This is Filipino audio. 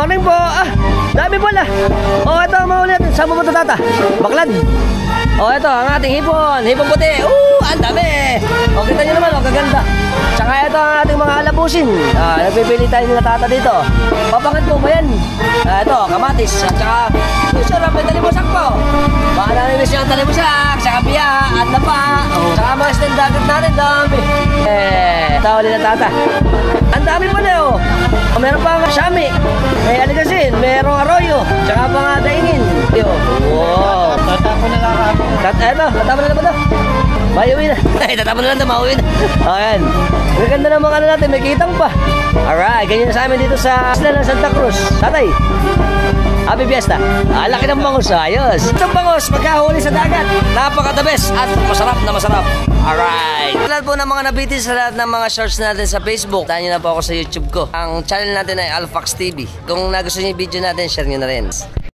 morning po. Dami pala. Ito ang mahuli natin. Saan pupunta tata? Baklad. Ito ang ating hipon. Hipon puti. Ang dami. Kita nyo naman, kaganda. Tsaka ito ang ating mga alabusin. Nagpipili tayo nila tata dito. Papakit mo ba yan? Ito, kamatis. At saka, sarap may talimusak po. Baka narinis nyo ang talimusak. Saka biya at lapa. Saka mga stand dagat natin. Dami. Tawali na tata. Ang dami pala meron pa nga sami. May aligasin. Merong arroyo. Tsaka pa nga daingin. Wow. Tatapon na lang kami. Tatapon na lang ba ito? Mauwi na. Tatapon na lang ito. Mauwi na. Ayan. Maganda ng mga natin. May kitang pa. Alright. Ganyan na sa amin dito sa isla ng Santa Cruz. Tatay. Happy Fiesta. Laki ng bangus. Ayos. Itong bangus, magkahuli sa dagat. Napaka-the best at masarap na masarap. Alright. Sa lahat po ng mga nabitin, sa lahat ng mga shorts natin sa Facebook, tayo na po ako sa YouTube ko. Ang channel natin ay Alfax TV. Kung nagustuhan niyo yung video natin, share nyo na rin.